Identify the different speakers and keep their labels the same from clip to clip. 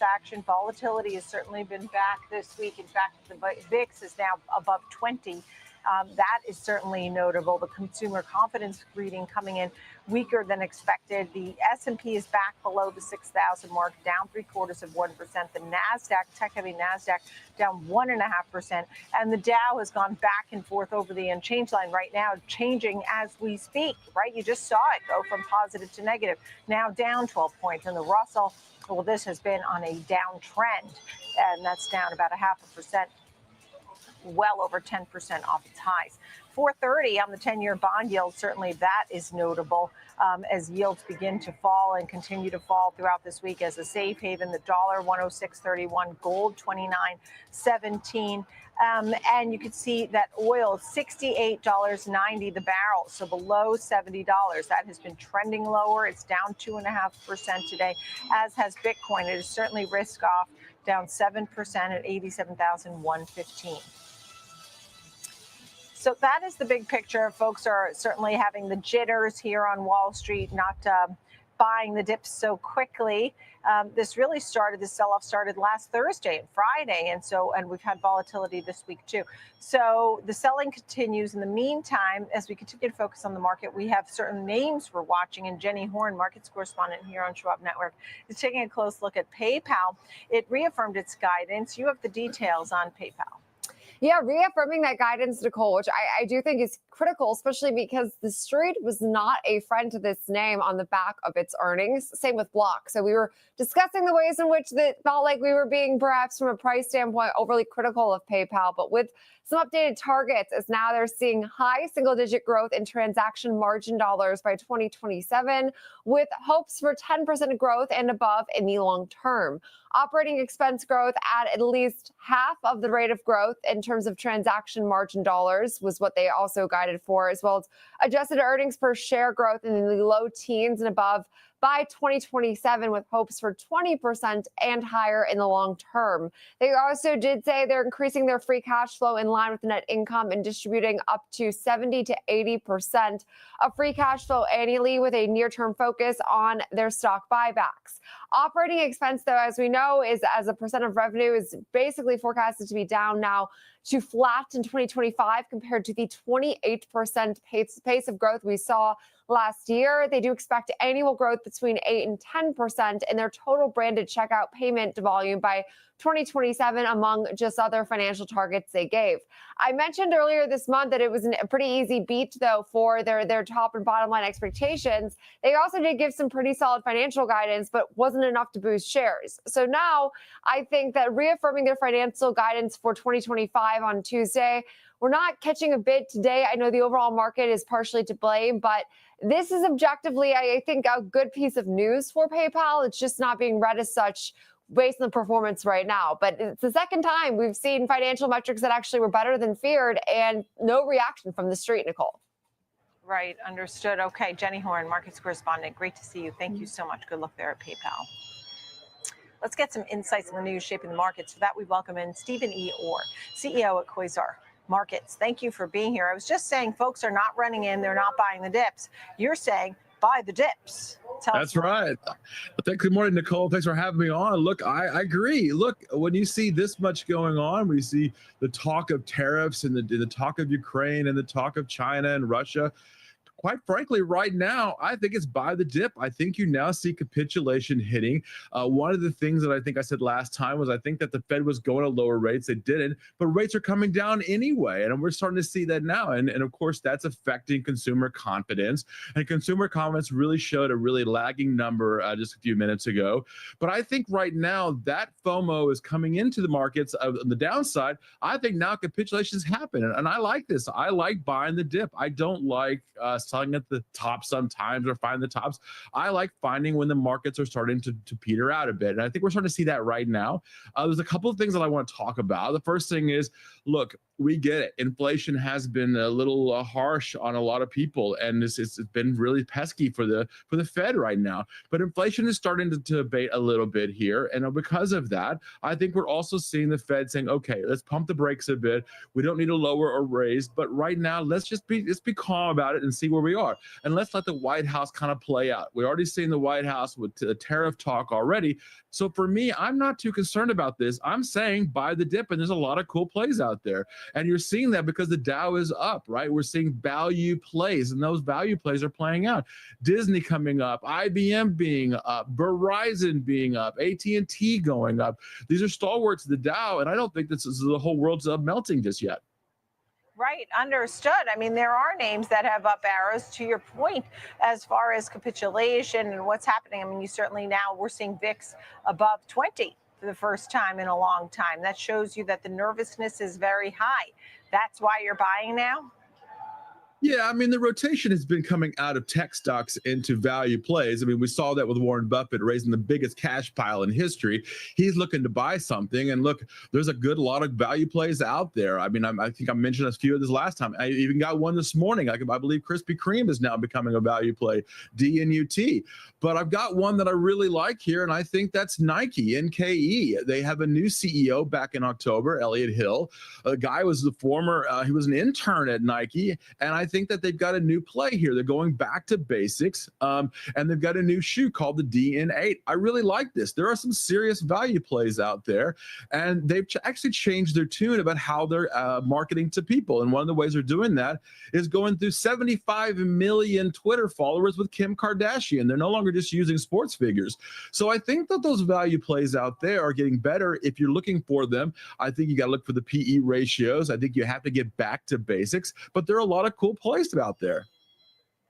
Speaker 1: action. Volatility has certainly been back this week. In fact, the VIX is now above 20. That is certainly notable. The consumer confidence reading coming in weaker than expected. The S&P is back below the 6,000 mark, down 0.75%. The Nasdaq, tech-heavy Nasdaq, down 1.5%, and the Dow has gone back and forth over the unchanged line right now, changing as we speak. Right, you just saw it go from positive to negative, now down 12 points, and the Russell. Well, this has been on a downtrend, and that's down about 0.5%. Well over 10% off its highs. 430 on the 10-year bond yield. Certainly that is notable as yields begin to fall and continue to fall throughout this week as a safe haven. The dollar 106.31, gold 29.17. And you can see that oil $68.90 the barrel, so below $70. That has been trending lower. It's down 2.5% today, as has Bitcoin. It is certainly risk off, down 7% at 87,115. So that is the big picture. Folks are certainly having the jitters here on Wall Street, not buying the dips so quickly. This sell-off started last Thursday and Friday, and we've had volatility this week too. So the selling continues. In the meantime, as we continue to focus on the market, we have certain names we're watching, and Jenny Horn, markets correspondent here on Schwab Network, is taking a close look at PayPal. It reaffirmed its guidance. You have the details on PayPal.
Speaker 2: Yeah, reaffirming that guidance, Nicole, which I do think is critical, especially because the street was not a friend to this name on the back of its earnings. Same with Block. So we were discussing the ways in which it felt like we were being, perhaps from a price standpoint, overly critical of PayPal. But with some updated targets, as now they're seeing high single-digit growth in transaction margin dollars by 2027, with hopes for 10% growth and above in the long term. Operating expense growth at least half of the rate of growth in terms of transaction margin dollars was what they also guided for, as well as adjusted earnings per share growth in the low teens and above by 2027, with hopes for 20% and higher in the long term. They also did say they're increasing their free cash flow in line with net income and distributing up to 70 to 80% of free cash flow annually, with a near-term focus on their stock buybacks. Operating expense, though, as we know, is as a percent of revenue, is basically forecasted to be down now to flat in 2025 compared to the 28% pace of growth we saw last year. They do expect annual growth between 8 and 10% in their total branded checkout payment volume by 2027, among just other financial targets they gave. I mentioned earlier this month that it was a pretty easy beat, though, for their top and bottom line expectations. They also did give some pretty solid financial guidance, but wasn't enough to boost shares. So now I think that reaffirming their financial guidance for 2025 on Tuesday, we're not catching a bid today. I know the overall market is partially to blame, but this is objectively, I think, a good piece of news for PayPal. It's just not being read as such based on the performance right now. But it's the second time we've seen financial metrics that actually were better than feared, and no reaction from the street, Nicole.
Speaker 1: Right, understood. Okay, Jenny Horn, markets correspondent. Great to see you. Thank you so much. Good luck there at PayPal. Let's get some insights on the news shaping the markets. For that, we welcome in Stephen E. Orr, CEO at Quasar Markets. Thank you for being here. I was just saying folks are not running in. They're not buying the dips. You're saying buy the dips.
Speaker 3: That's right. Good morning, Nicole. Thanks for having me on. Look, I agree. Look, when you see this much going on, when you see the talk of tariffs and the talk of Ukraine and the talk of China and Russia, quite frankly, right now, I think it's buy the dip. I think you now see capitulation hitting. One of the things that I think I said last time was I think that the Fed was going to lower rates. They didn't, but rates are coming down anyway. And we're starting to see that now. And of course, that's affecting consumer confidence. And consumer confidence really showed a really lagging number just a few minutes ago. But I think right now that FOMO is coming into the markets on the downside. I think now capitulations happen. And I like this. I like buying the dip. I don't like selling at the top sometimes or find the tops. I like finding when the markets are starting to peter out a bit. And I think we're starting to see that right now. There's a couple of things that I want to talk about. The first thing is, look, we get it. Inflation has been a little harsh on a lot of people, and it's been really pesky for the Fed right now. But inflation is starting to abate a little bit here, and because of that, I think we're also seeing the Fed saying, "Okay, let's pump the brakes a bit. We don't need to lower or raise, but right now, let's be calm about it and see where where we are. And let's let the White House kind of play out. We're already seeing the White House with the tariff talk already. So for me, I'm not too concerned about this. I'm saying buy the dip, and there's a lot of cool plays out there. And you're seeing that because the Dow is up, right? We're seeing value plays, and those value plays are playing out. Disney coming up, IBM being up, Verizon being up, AT&T going up. These are stalwarts of the Dow, and I don't think this is the whole world's melting just yet.
Speaker 1: Right, understood. I mean, there are names that have up arrows, to your point, as far as capitulation and what's happening. I mean, you certainly now we're seeing VIX above 20 for the first time in a long time. That shows you that the nervousness is very high. That's why you're buying now?
Speaker 3: Yeah, I mean, the rotation has been coming out of tech stocks into value plays. I mean, we saw that with Warren Buffett raising the biggest cash pile in history. He's looking to buy something. And look, there's a lot of value plays out there. I mean, I think I mentioned a few of this last time. I even got one this morning. I believe Krispy Kreme is now becoming a value play, DNUT. But I've got one that I really like here, and I think that's Nike, NKE. They have a new CEO back in October, Elliott Hill. A guy was the former, he was an intern at Nike, and I think that they've got a new play here. They're going back to basics, and they've got a new shoe called the DN8. I really like this. There are some serious value plays out there, and they've actually changed their tune about how they're marketing to people. And one of the ways they're doing that is going through 75 million Twitter followers with Kim Kardashian. They're no longer just using sports figures. So I think that those value plays out there are getting better. If you're looking for them, I think you got to look for the PE ratios. I think you have to get back to basics, but there are a lot of cool plays out there.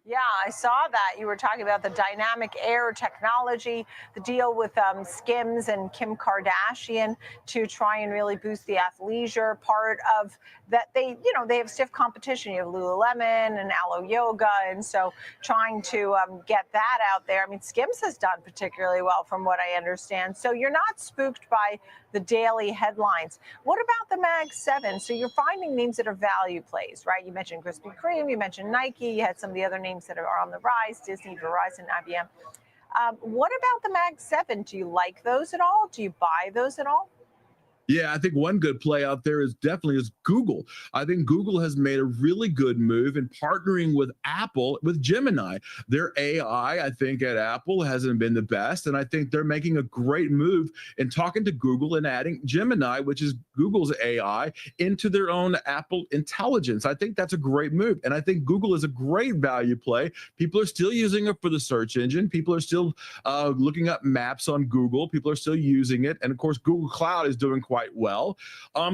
Speaker 1: Yeah, I saw that. You were talking about the dynamic air technology, the deal with Skims and Kim Kardashian to try and really boost the athleisure part of that. They have stiff competition. You have Lululemon and Alo Yoga. And so trying to get that out there. I mean, Skims has done particularly well from what I understand. So you're not spooked by the daily headlines. What about the Mag 7? So you're finding names that are value plays, right? You mentioned Krispy Kreme, you mentioned Nike, you had some of the other names that are on the rise, Disney, Verizon, IBM. What about the Mag 7? Do you like those at all? Do you buy those at all?
Speaker 3: Yeah, I think one good play out there is Google. I think Google has made a really good move in partnering with Apple, with Gemini. Their AI, I think, at Apple hasn't been the best. And I think they're making a great move in talking to Google and adding Gemini, which is Google's AI, into their own Apple intelligence. I think that's a great move. And I think Google is a great value play. People are still using it for the search engine. People are still looking up maps on Google. People are still using it. And of course, Google Cloud is doing quite well.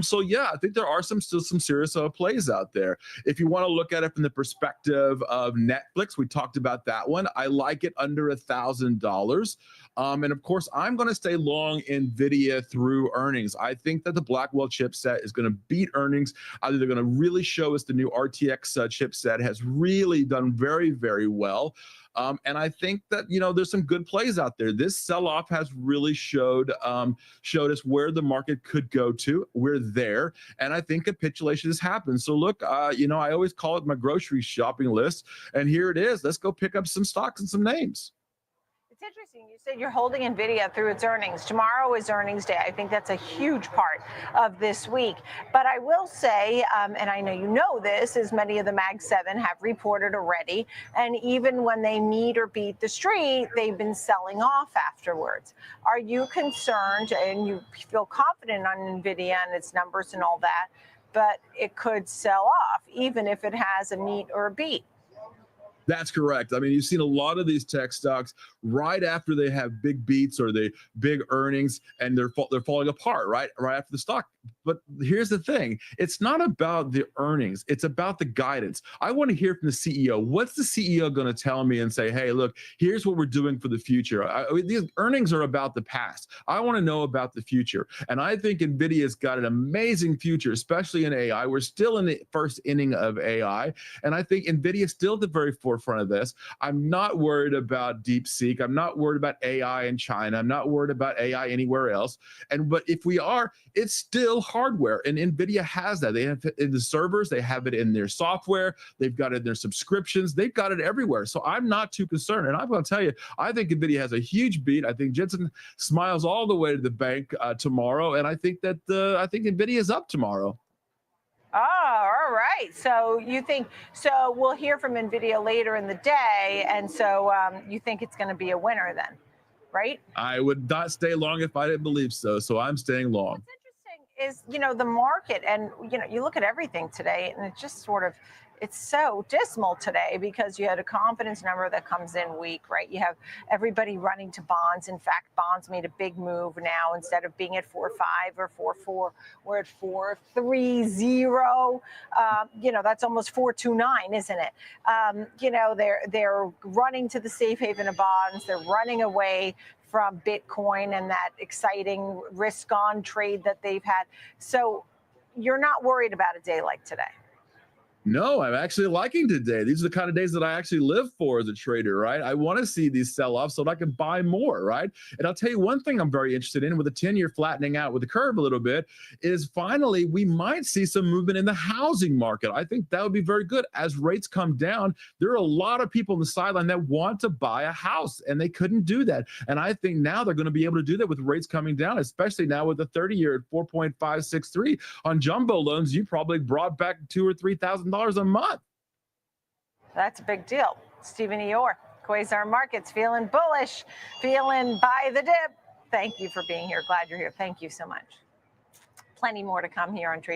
Speaker 3: So yeah, I think there are still some serious plays out there. If you want to look at it from the perspective of Netflix, we talked about that one. I like it under $1,000. And of course, I'm going to stay long NVIDIA through earnings. I think that the Blackwell chipset is going to beat earnings. Either they're going to really show us the new RTX chipset has really done very, very well. And I think that, there's some good plays out there. This sell-off has really showed us where the market could go to. We're there. And I think capitulation has happened. So look, I always call it my grocery shopping list. And here it is. Let's go pick up some stocks and some names.
Speaker 1: It's interesting. You said you're holding NVIDIA through its earnings. Tomorrow is earnings day. I think that's a huge part of this week. But I will say, and I know you know this, as many of the Mag 7 have reported already. And even when they meet or beat the street, they've been selling off afterwards. Are you concerned, and you feel confident on NVIDIA and its numbers and all that, but it could sell off even if it has a meet or a beat?
Speaker 3: That's correct. I mean, you've seen a lot of these tech stocks right after they have big beats or they big earnings, and they're falling apart right after the stock. But here's the thing. It's not about the earnings. It's about the guidance. I want to hear from the CEO. What's the CEO going to tell me and say, hey, look, here's what we're doing for the future. These earnings are about the past. I want to know about the future. And I think NVIDIA's got an amazing future, especially in AI. We're still in the first inning of AI. And I think NVIDIA is still at the very forefront of this. I'm not worried about DeepSeek. I'm not worried about AI in China. I'm not worried about AI anywhere else. But if we are, it's still hardware, and NVIDIA has that. They have it in the servers, they have it in their software, they've got it in their subscriptions, they've got it everywhere. So I'm not too concerned. And I'm going to tell you, I think NVIDIA has a huge beat. I think Jensen smiles all the way to the bank tomorrow, and I think that NVIDIA is up tomorrow.
Speaker 1: Oh, all All right. So you think so? We'll hear from Nvidia later in the day, and so you think it's going to be a winner then, right?
Speaker 3: I would not stay long if I didn't believe so. So I'm staying long.
Speaker 1: What's interesting is the market, and you look at everything today, and it just sort of it's so dismal today because you had a confidence number that comes in weak, right? You have everybody running to bonds. In fact, bonds made a big move now. Instead of being at 4.5 or 4.4, we're at 4.30. That's almost 4.29, isn't it? They're running to the safe haven of bonds. They're running away from Bitcoin and that exciting risk-on trade that they've had. So you're not worried about a day like today.
Speaker 3: No, I'm actually liking today. These are the kind of days that I actually live for as a trader, right? I want to see these sell off so that I can buy more, right? And I'll tell you one thing I'm very interested in with the 10-year flattening out with the curve a little bit is finally we might see some movement in the housing market. I think that would be very good. As rates come down, there are a lot of people on the sideline that want to buy a house and they couldn't do that. And I think now they're going to be able to do that with rates coming down, especially now with the 30-year at 4.563 on jumbo loans. You probably brought back $2,000 or $3,000 a month.
Speaker 1: That's a big deal. Stephen Eeyore, Quasar Markets, feeling bullish, feeling buy the dip. Thank you for being here. Glad you're here. Thank you so much. Plenty more to come here on Trade.